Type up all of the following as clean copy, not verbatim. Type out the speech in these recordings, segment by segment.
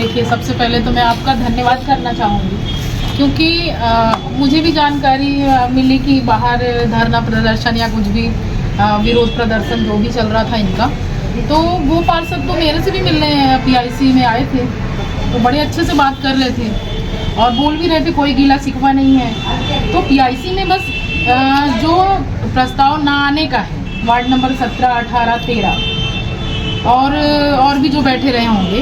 देखिए, सबसे पहले तो मैं आपका धन्यवाद करना चाहूँगी, क्योंकि मुझे भी जानकारी मिली कि बाहर धरना प्रदर्शन या कुछ भी विरोध प्रदर्शन जो भी चल रहा था इनका, तो वो पार्षद तो मेरे से भी मिलने PIC में आए थे, तो बड़े अच्छे से बात कर रहे थे और बोल भी रहे थे कोई गीला शिकवा नहीं है। तो PIC में बस जो प्रस्ताव ना आने का है, वार्ड नंबर 17, 18, 13 और भी जो बैठे रहे होंगे,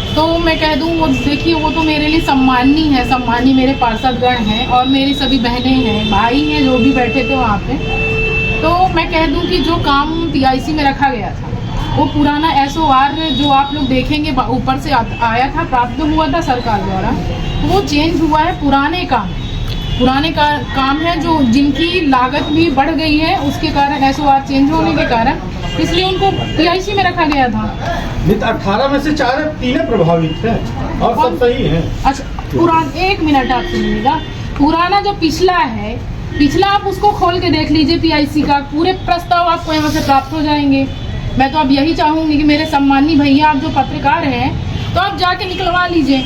तो मैं कह दूं वो देखिए, वो तो मेरे लिए सम्मानी है, सम्मानी मेरे पार्षदगण हैं और मेरी सभी बहनें हैं, भाई हैं जो भी बैठे थे वहाँ पे। तो मैं कह दूं कि जो काम PIC में रखा गया था, वो पुराना SOR जो आप लोग देखेंगे ऊपर से आया था, प्राप्त हुआ था सरकार द्वारा, तो वो चेंज हुआ है। पुराने काम है जो जिनकी लागत भी बढ़ गई है, उसके कारण SOR चेंज होने के कारण इसलिए उनको PIC में रखा गया था। 18 में से 3 प्रभावित हैं और सब सही हैं। अच्छा, एक मिनट आप सुनिएगा, पुराना जो पिछला आप उसको खोल के देख लीजिए, PIC का पूरे प्रस्ताव आपको यहाँ से प्राप्त हो जाएंगे। मैं तो अब यही चाहूंगी कि मेरे सम्मानी भैया, आप जो पत्रकार हैं, तो आप जाके निकलवा लीजिए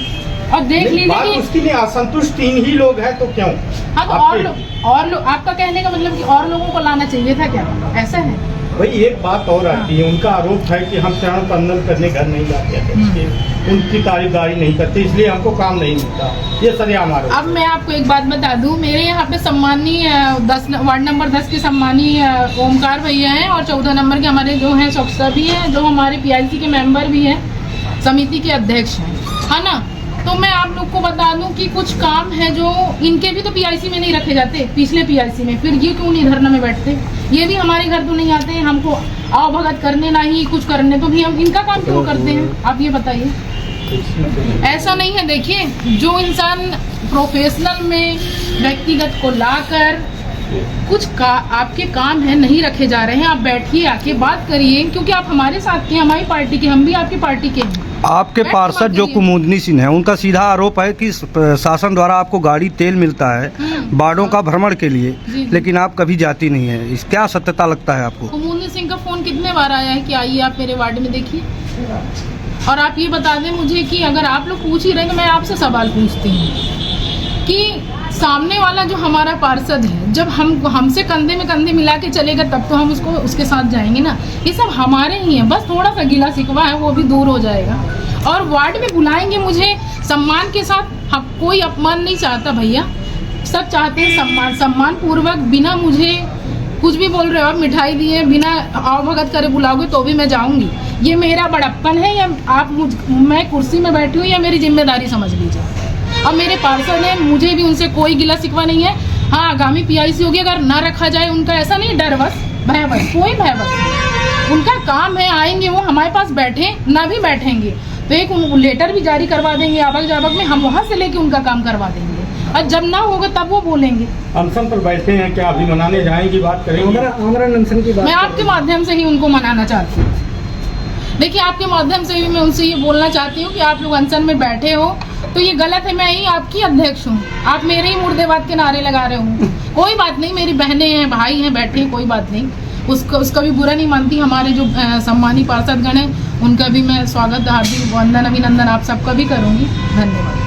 और देख लीजिए कि उसके लिए असंतुष्ट 3 ही लोग हैं, तो क्यों? हाँ, तो और लोग आपका कहने का मतलब कि और लोगों को लाना चाहिए था क्या? ऐसा है भाई, एक बात और आती है, उनका आरोप है कि हम चरण बंदन करने घर नहीं लाते, उनकी तारीफदारी नहीं करते, इसलिए हमको काम नहीं मिलता। ये सरेआम आरोप। अब मैं आपको एक बात बता दूं, मेरे यहाँ पे सम्मानी वार्ड नंबर 10 के सम्मानी ओमकार भैया हैं और 14 नंबर के हमारे जो हैं चौकसा भी हैं, जो हमारे PIC के मेंबर भी हैं, समिति के अध्यक्ष हैं, है ना। तो मैं आप लोग को बता दूं कि कुछ काम है जो इनके भी तो PIC में नहीं रखे जाते, पिछले PIC में, फिर ये क्यों नहीं धरना में बैठते? ये भी हमारे घर तो नहीं आते हैं हमको आओ भगत करने, ना ही कुछ करने, तो भी हम इनका काम क्यों करते हैं? आप ये बताइए। ऐसा नहीं है। देखिए, जो इंसान प्रोफेशनल में व्यक्तिगत को लाकर कुछ आपके काम है नहीं रखे जा रहे हैं, आप बैठिए, आके बात करिए, क्योंकि आप हमारे साथ के, हमारी पार्टी के, हम भी आपकी पार्टी के हैं। आपके पार्षद जो कुमुदनी सिंह है, उनका सीधा आरोप है कि शासन द्वारा आपको गाड़ी तेल मिलता है वार्डों का भ्रमण के लिए, लेकिन आप कभी जाती नहीं है। इस क्या सत्यता लगता है आपको? कुमुदनी सिंह का फोन कितने बार आया है कि आइए आप मेरे वार्ड में देखिए? और आप ये बता दें मुझे कि अगर आप लोग पूछ ही रहे हैं, मैं आपसे सवाल पूछती हूँ कि सामने वाला जो हमारा पार्षद है, जब हमसे कंधे में कंधे मिला के चलेगा, तब तो हम उसके साथ जाएंगे ना। ये सब हमारे ही हैं, बस थोड़ा सा गिला शिकवा है वो भी दूर हो जाएगा। और वार्ड में बुलाएंगे मुझे सम्मान के साथ, कोई अपमान नहीं चाहता भैया, सब चाहते हैं सम्मान पूर्वक, बिना मुझे कुछ भी बोल रहे हो, मिठाई दिए बिना आओ भगत करे बुलाओगे तो भी मैं जाऊंगी। ये मेरा बड़प्पन है या मैं कुर्सी में बैठी हूँ, या मेरी जिम्मेदारी समझ लीजिए। अब मेरे पार्षद हैं, मुझे भी उनसे कोई गिला शिकवा नहीं है। हाँ, आगामी PIC होगी, अगर ना रखा जाए उनका, ऐसा नहीं डर बस भयवश, कोई भयवश नहीं। उनका काम है, आएंगे वो हमारे पास बैठे, ना भी बैठेंगे तो एक लेटर भी जारी करवा देंगे आवक जावक में, हम वहाँ से लेके उनका काम करवा देंगे। और जब ना होगा तब वो बोलेंगे। अनशन पर बैठे हैं, क्या अभी मनाने जाएंगी? बात करेंगे अनशन की बात। मैं आपके माध्यम से ही उनको मनाना चाहती हूँ। देखिए, आपके माध्यम से भी मैं उनसे ये बोलना चाहती हूँ कि आप लोग अनशन में बैठे हो तो ये गलत है। मैं ही आपकी अध्यक्ष हूँ, आप मेरे ही मुर्देबाद के नारे लगा रहे हो। कोई बात नहीं, मेरी बहनें हैं, भाई हैं, बैठे, कोई बात नहीं, उसका भी बुरा नहीं मानती। हमारे जो सम्मानी पार्षदगण हैं, उनका भी मैं स्वागत, हार्दिक वंदन, अभिनंदन आप सबका भी करूँगी। धन्यवाद।